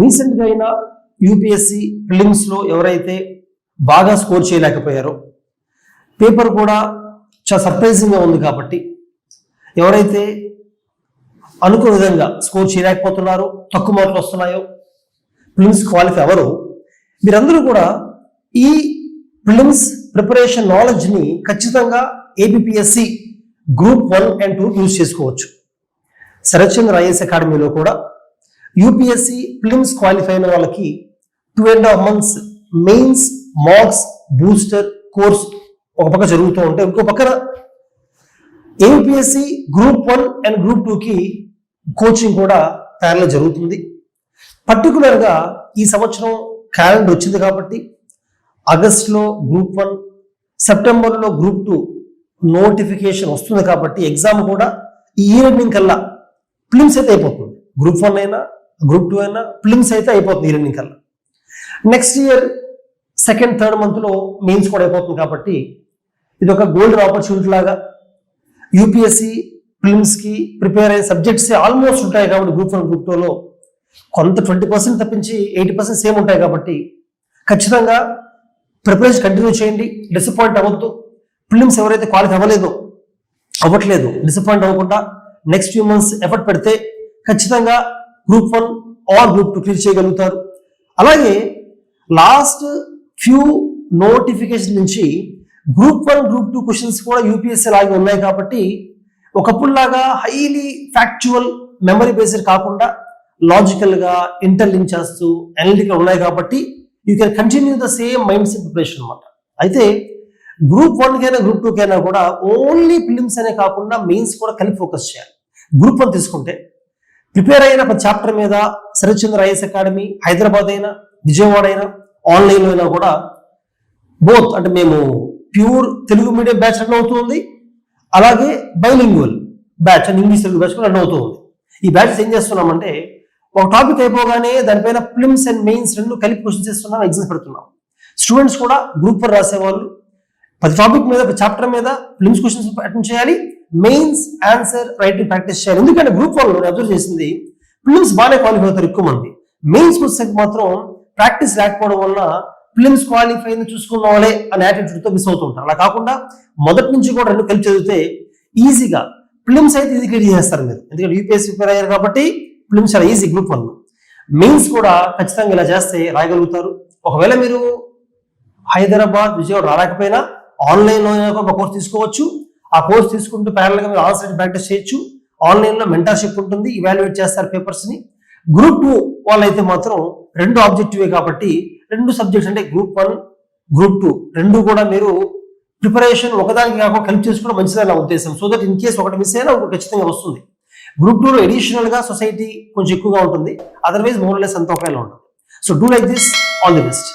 రీసెంట్గా అయినా యూపీఎస్సి ప్రిలిమ్స్లో ఎవరైతే బాగా స్కోర్ చేయలేకపోయారో, పేపర్ కూడా చాలా సర్ప్రైజింగ్గా ఉంది కాబట్టి ఎవరైతే అనుకున్న విధంగా స్కోర్ చేయలేకపోతున్నారో, తక్కువ మార్కులు వస్తున్నాయో, ప్రిలిమ్స్ క్వాలిఫై ఎవరు, మీరందరూ కూడా ఈ ప్రిలిమ్స్ ప్రిపరేషన్ నాలెడ్జ్ని ఖచ్చితంగా ఏబిపిఎస్సి గ్రూప్ 1 and 2 యూజ్ చేసుకోవచ్చు. శరత్చంద్ర ఐఏఎస్ అకాడమీలో కూడా యూపీఎస్సి ప్రిలిమ్స్ క్వాలిఫై అయిన వాళ్ళకి 2.5 months mains mocks booster course ఒక పక్క జరుగుతూ ఉంటే, ఇంకో పక్కన ఏపీఎస్సి గ్రూప్ 1 and గ్రూప్ 2కి కోచింగ్ కూడా ప్యారల్ జరుగుతుంది. పర్టికులర్గా ఈ సంవత్సరం క్యాలెండర్ వచ్చింది కాబట్టి ఆగస్టులో గ్రూప్ 1, సెప్టెంబర్లో గ్రూప్ 2 నోటిఫికేషన్ వస్తుంది కాబట్టి ఎగ్జామ్ కూడా ఈ ఈవినింగ్ కల్లా ప్రిలిమ్స్ అయితే అయిపోతుంది. గ్రూప్ 1 అయినా గ్రూప్ 2 అయినా ప్రిలిమ్స్ అయితే అయిపోతుంది ఈవినింగ్ కల్లా. Next year 2nd, 3rd monthలో mains కూడా అయిపోతుంది కాబట్టి ఇది ఒక గోల్డెన్ ఆపర్చునిటీ లాగా. యూపీఎస్సి ప్రిలిమ్స్కి ప్రిపేర్ అయ్యే సబ్జెక్ట్స్ ఆల్మోస్ట్ ఉంటాయి కాబట్టి గ్రూప్ 1, గ్రూప్ 2లో కొంత 20% తప్పించి 80% సేమ్ ఉంటాయి కాబట్టి ఖచ్చితంగా ప్రిపరేషన్ కంటిన్యూ చేయండి. డిసప్పాయింట్ అవ్వద్దు. ప్రిలిమ్స్ ఎవరైతే క్వాలిఫై అవ్వట్లేదు డిసప్పాయింట్ అవ్వకుండా నెక్స్ట్ ఫ్యూ మంత్స్ ఎఫర్ట్ పెడితే ఖచ్చితంగా గ్రూప్ 1 ఆర్ గ్రూప్ 2 క్లియర్ చేయగలుగుతారు. అలాగే లాస్ట్ ఫ్యూ నోటిఫికేషన్ నుంచి గ్రూప్ 1, గ్రూప్ 2 క్వశ్చన్స్ కూడా యూపీఎస్సీ లాగే ఉన్నాయి కాబట్టి ఒకప్పుడులాగా హైలీ ఫ్యాక్చువల్ మెమరీ బేస్డ్ కాకుండా లాజికల్గా ఇంటర్లింక్ చేస్తూ అనలిటికల్ ఉన్నాయి కాబట్టి you can continue the same mind set preparation అనమాట. అయితే గ్రూప్ 1 కైనా గ్రూప్ 2 కైనా కూడా ఓన్లీ ప్రిలిమ్స్ అనే కాకుండా మెయిన్స్ కూడా కలిపి ఫోకస్ చేయాలి. గ్రూప్ 1 తీసుకుంటే ప్రిపేర్ అయిన ఒక చాప్టర్ మీద శరత్చంద్ర ఐఏఎస్ అకాడమీ హైదరాబాద్ అయినా విజయవాడ అయినా ఆన్లైన్లో అయినా కూడా బోత్, అంటే మేము pure Telugu medium batch run అవుతుంది, అలాగే bilingual batch and English Telugu batch కూడా రన్ అవుతుంది. ఈ బ్యాచెస్ ఏం చేస్తున్నామంటే ఒక టాపిక్ అయిపోగానే దానిపైన ప్రిలిమ్స్ అండ్ మెయిన్స్ రెండు కలిపి క్వశ్చన్స్ చేస్తున్నాం, ఎగ్జామ్స్ పెడుతున్నాం. స్టూడెంట్స్ కూడా గ్రూప్ 1 రాసేవాళ్ళు 10 టాపిక్ మీద, 1 చాప్టర్ మీద ప్రిలిమ్స్ క్వశ్చన్స్ అటెండ్ చేయాలి, మెయిన్స్ ఆన్సర్ రైటింగ్ ప్రాక్టీస్ చేయాలి. ఎందుకంటే గ్రూప్ 1లో అబ్జర్వ్ చేసింది ప్రిలిమ్స్ బాగానే క్వాలిఫై అవుతారు ఎక్కువ మంది, మెయిన్స్ క్వశ్చన్ మాత్రం ప్రాక్టీస్ లేకపోవడం వల్ల ప్రిలిమ్స్ క్వాలిఫై చూసుకున్న వాళ్ళే అనే యాటిట్యూడ్తో మిస్ అవుతుంటారు. అలా కాకుండా మొదటి నుంచి కూడా రెండు కలిపి చదివితే ఈజీగా ప్రిలిమ్స్ అయితే ఈజీ క్లియర్ చేస్తారు మీరు, ఎందుకంటే యూపీఎస్సీ ప్రిపేర్ అయ్యారు కాబట్టి ప్రిలిమ్స్ చాలా ఈజీ గ్రూప్ 1. మెయిన్స్ కూడా ఖచ్చితంగా ఇలా చేస్తే రాయగలుగుతారు. ఒకవేళ మీరు హైదరాబాద్ విజయవాడ రాలేకపోయినా ఆన్లైన్లో ఒక కోర్స్ తీసుకోవచ్చు. ఆ కోర్స్ తీసుకుంటూ ప్యారల్గా మీరు ఆన్సర్ ప్రాక్టీస్ చేయొచ్చు. ఆన్లైన్లో మెంటర్షిప్ ఉంటుంది, ఇవాల్యుయేట్ చేస్తారు పేపర్స్ని. గ్రూప్ 2 వాళ్ళైతే మాత్రం రెండు ఆబ్జెక్టివే కాబట్టి రెండు సబ్జెక్ట్స్ అంటే గ్రూప్ 1, గ్రూప్ 2 రెండు కూడా మీరు ప్రిపరేషన్ ఒకదానికి కాకుండా కలిపి చేసుకోవడం మంచిదని నా ఉద్దేశం. సో దట్ ఇన్ కేసు ఒకటి మిస్ అయినా ఒకటి ఖచ్చితంగా వస్తుంది. గ్రూప్ 2లో ఎడిషనల్గా సొసైటీ కొంచెం ఎక్కువగా ఉంటుంది, అదర్వైజ్ మోర్ లెస్ అంత ఒకేలా ఉంటుంది. So do like this. All the best.